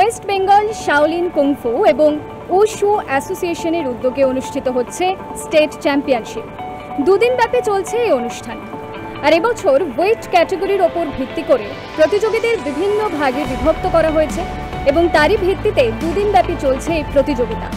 West Bengal Shaolin kung fu এবং wushu অ্যাসোসিয়েশনের উদ্যোগে অনুষ্ঠিত হচ্ছে স্টেট চ্যাম্পিয়নশিপ। দুদিনব্যাপী চলছে এই অনুষ্ঠান। আর এবছর ওয়েট ক্যাটাগরির ওপর ভিত্তি করে প্রতিযোগীদের বিভিন্ন ভাগে বিভক্ত করা হয়েছে এবং তারই ভিত্তিতে দুদিনব্যাপী চলছে এই প্রতিযোগিতা।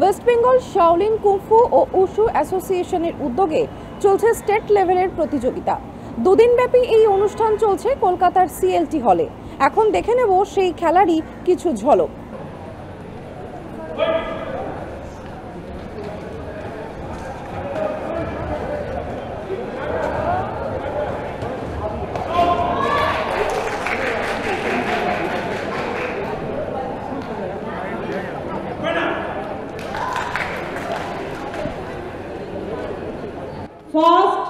ওয়েস্ট বেঙ্গল শাওলিন কুংফু ও উশু অ্যাসোসিয়েশনের উদ্যোগে চলছে স্টেট লেভেলের প্রতিযোগিতা। দুদিনব্যাপী এই অনুষ্ঠান চলছে কলকাতার সিএলটি হলে। এখন দেখে নেব সেই খেলারই কিছু ঝলক। First,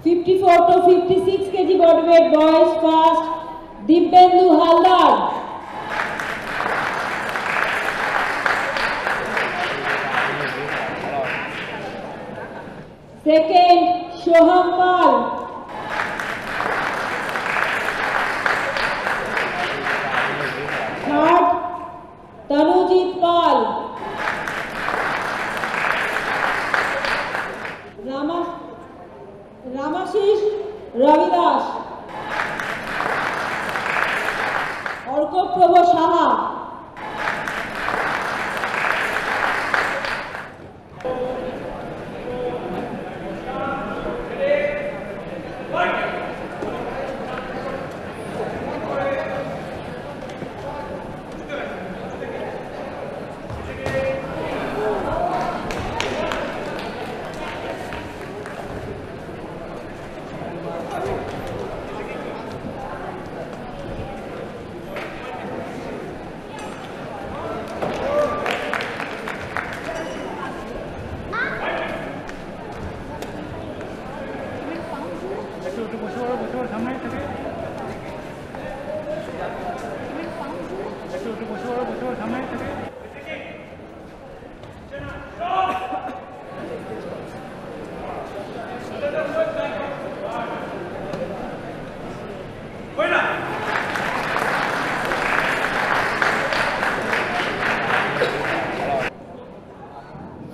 54 to 56 kg body weight boys first, Dibbendu Haldar. Second, Shoham Pal. Third, Tanujit Pal. Ramashish Ravidas, Orko Prabhu Saha,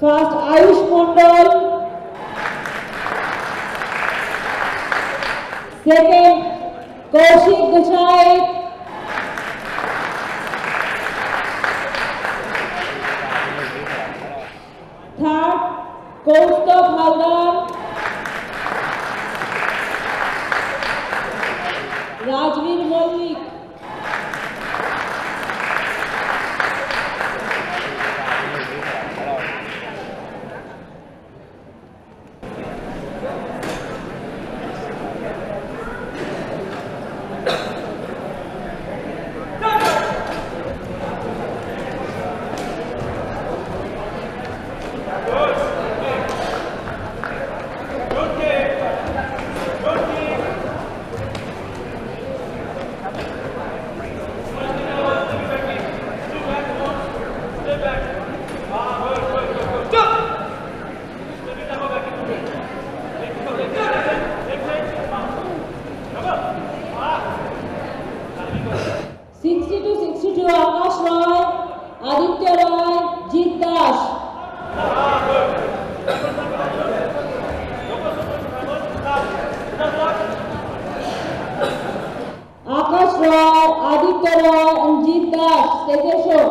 first Ayush Mondal, second Kaushik Gachai, third Kaustav Haldar, Rajveer Mallik, Akash Roy, Aditya Roy, Jeet Das. Akash Roy, Aditya Roy and Jeet Das. Take a show.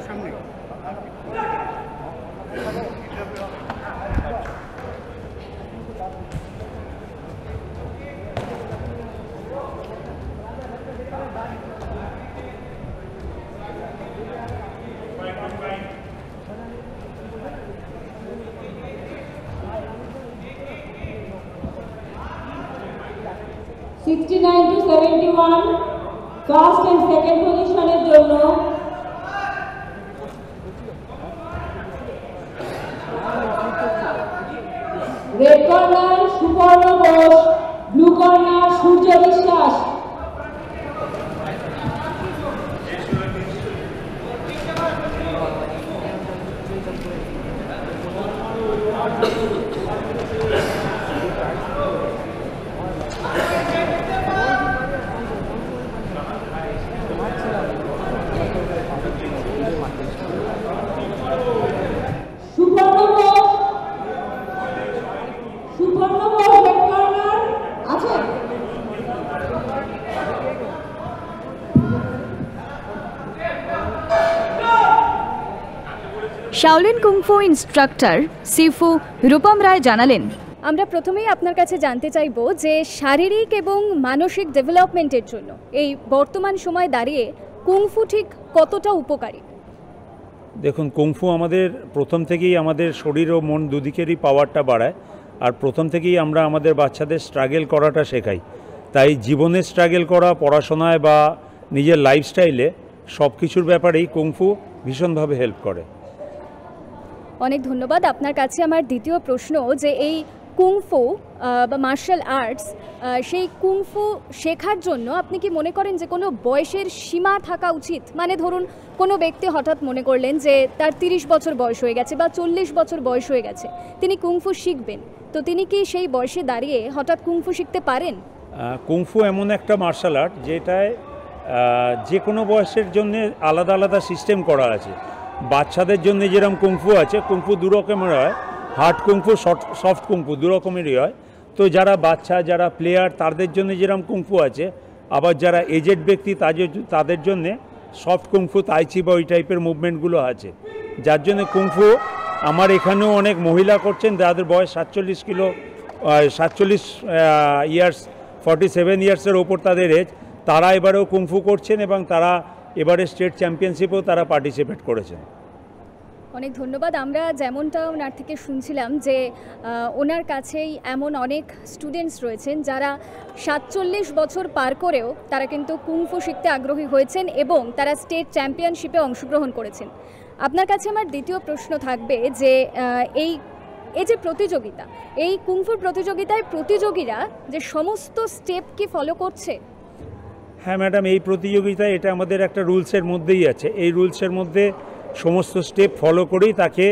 সামনে 69-71 first and second পজিশনের জন্য red corner Suparna Ghosh, blue corner Surya Biswas. Shaolin kung fu instructor sifu Rupam Roy জানালেন, আমরা প্রথমেই আপনার কাছে জানতে চাইব যে শারীরিক এবং মানসিক ডেভেলপমেন্টের জন্য এই বর্তমান সময় দাঁড়িয়ে কুংফু ঠিক কতটা উপকারী। দেখুন, কুংফু আমাদের প্রথম থেকেই আমাদের শরীর ও মন দুদিকেরই পাওয়ারটা বাড়ায়, আর প্রথম থেকেই আমরা আমাদের বাচ্চাদের স্ট্রাগল করাটা শেখাই। তাই জীবনে স্ট্রাগল করা, পড়াশোনায় বা নিজের লাইফস্টাইলে সব কিছুর ব্যাপারেই কুংফু ভীষণভাবে হেল্প করে। অনেক ধন্যবাদ। আপনার কাছে আমার দ্বিতীয় প্রশ্ন যে এই কুংফু বা মার্শাল আর্টস, সেই কুংফু শেখার জন্য আপনি কি মনে করেন যে কোনো বয়সের সীমা থাকা উচিত? মানে ধরুন কোনো ব্যক্তি হঠাৎ মনে করলেন যে তার 30 বছর বয়স হয়ে গেছে বা 40 বছর বয়স হয়ে গেছে, তিনি কুংফু শিখবেন, তো তিনি কি সেই বয়সে দাঁড়িয়ে হঠাৎ কুংফু শিখতে পারেন? কুংফু এমন একটা মার্শাল আর্ট যেটায় যে কোনো বয়সের জন্য আলাদা আলাদা সিস্টেম করা আছে। বাচ্চাদের জন্য যেরকম কুংফু আছে, কুংফু দু রকমের হয়, হার্ড কুংফু, সফট কুংফু দু রকমেরই হয়। তো যারা বাচ্চা, যারা প্লেয়ার, তাদের জন্য যেরকম কুংফু আছে, আবার যারা এজেড ব্যক্তি তাদের জন্যে সফট কুংফু, তাইচি বা ওই টাইপের মুভমেন্টগুলো আছে। যার জন্য কুংফু আমার এখানেও অনেক মহিলা করছেন যাদের বয়স 47 ইয়ার্স, 47 ইয়ার্সের ওপর তাদের এজ, তারা এবারেও কুংফু করছেন এবং তারা এবারে স্টেট চ্যাম্পিয়নশিপেও তারা পার্টিসিপেট করেছেন। অনেক ধন্যবাদ। আমরা যেমনটা ওনার থেকে শুনছিলাম যে ওনার কাছেই এমন অনেক স্টুডেন্টস রয়েছেন যারা 47 বছর পার করেও তারা কিন্তু কুংফু শিখতে আগ্রহী হয়েছেন এবং তারা স্টেট চ্যাম্পিয়নশিপে অংশগ্রহণ করেছেন। আপনার কাছে আমার দ্বিতীয় প্রশ্ন থাকবে যে এই যে প্রতিযোগিতা, এই কুংফুর প্রতিযোগিতায় প্রতিযোগীরা যে সমস্ত স্টেপ কি ফলো করছে? হ্যাঁ ম্যাডাম, এই প্রতিযোগিতায় এটা আমাদের একটা রুলসের মধ্যেই আছে। এই রুলসের মধ্যে সমস্ত স্টেপ ফলো করেই তাকে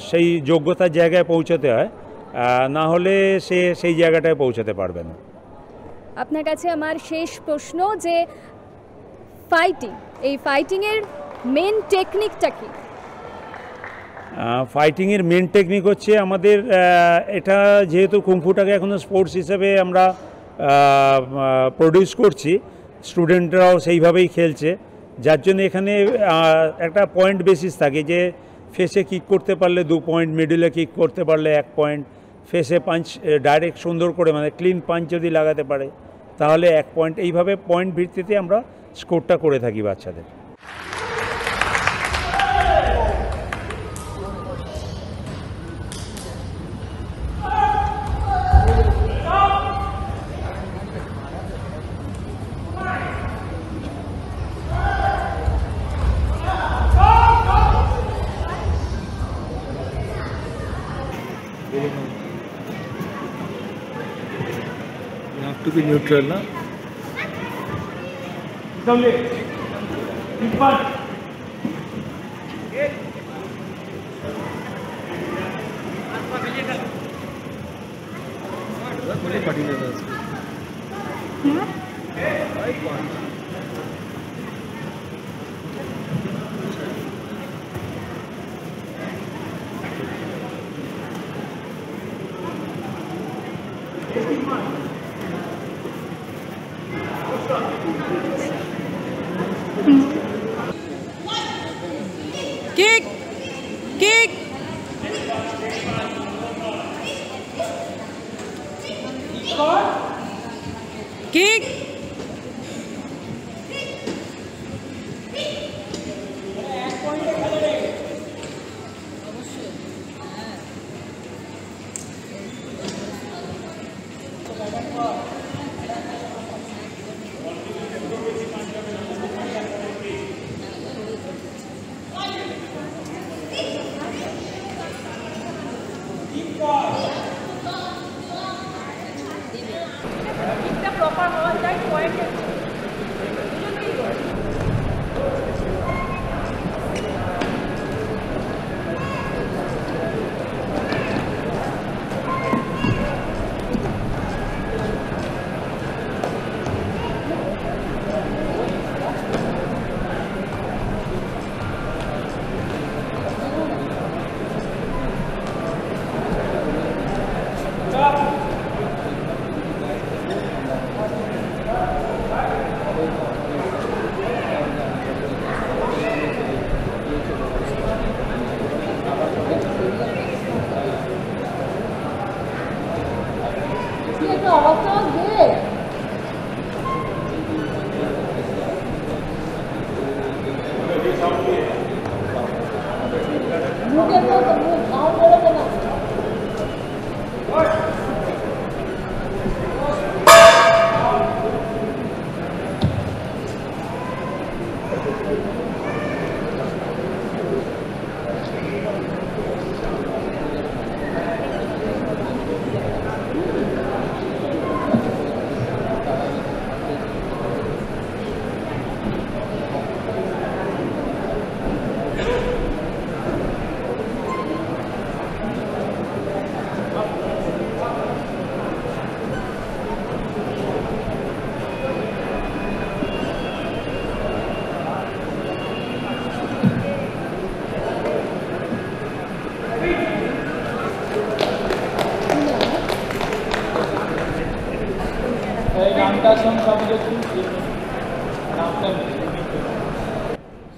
সেই যোগ্যতার জায়গায় পৌঁছতে হয়, না হলে সে সেই জায়গাটায় পৌঁছাতে পারবে না। আপনার কাছে আমার শেষ প্রশ্ন যে এই ফাইটিংয়ের মেন টেকনিকটা কি? ফাইটিংয়ের মেন টেকনিক হচ্ছে আমাদের এটা, যেহেতু কুংফুটাকে এখনও স্পোর্টস হিসেবে আমরা প্রডিউস করছি, স্টুডেন্টরাও সেইভাবেই খেলছে, যার জন্য এখানে একটা পয়েন্ট বেসিস থাকে যে ফেসে কিক করতে পারলে 2 পয়েন্ট, মিডলে কিক করতে পারলে 1 পয়েন্ট, ফেসে পাঞ্চ ডাইরেক্ট সুন্দর করে মানে ক্লিন পাঞ্চ যদি লাগাতে পারে তাহলে 1 পয়েন্ট। এইভাবে পয়েন্ট ভিত্তিতে আমরা স্কোরটা করে থাকি বাচ্চাদের। You have to be neutral, na? Kick kick kick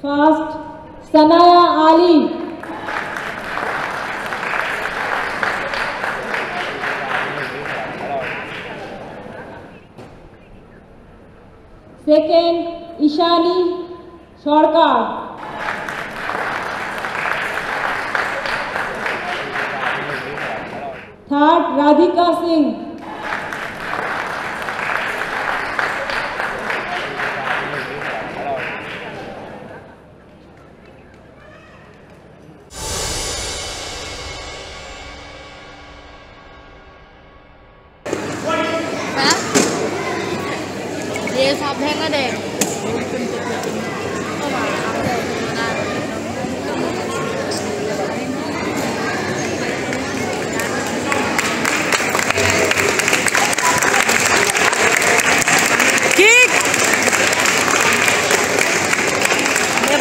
First, Sanaya Ali. Second, Ishani Sarkar. Third, Radhika Singh. সব ভেঙে দে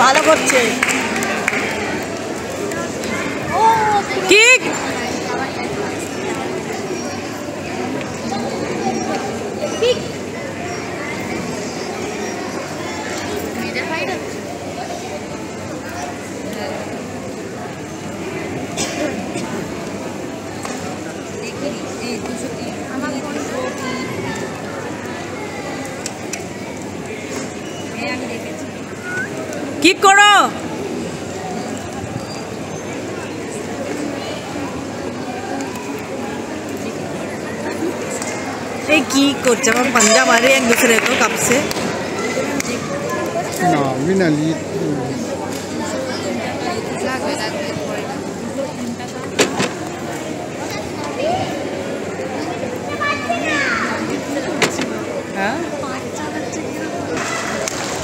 ভালো করছে কিক কি করো এই কি করছে আমার পাঞ্জা মারে এক दूसरे को कब से না মিনালি হ্যাঁ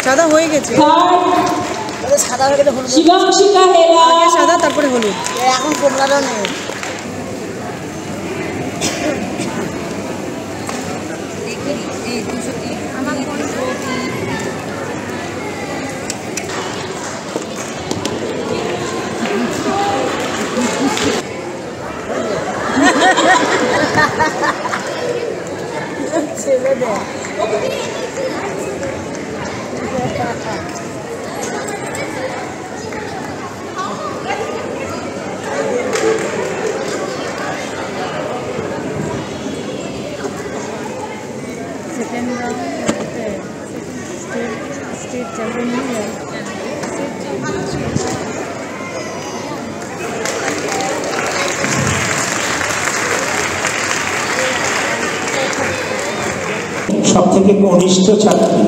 সাদা হয়ে গেছে সাদা হয়ে গেলে হলুদ শিবাংশিকা হেলা আগে সাদা তারপরে হলুদ এখন কমলা রঙের ছেলে দেয় থেকে কনিষ্ঠ ছাত্রী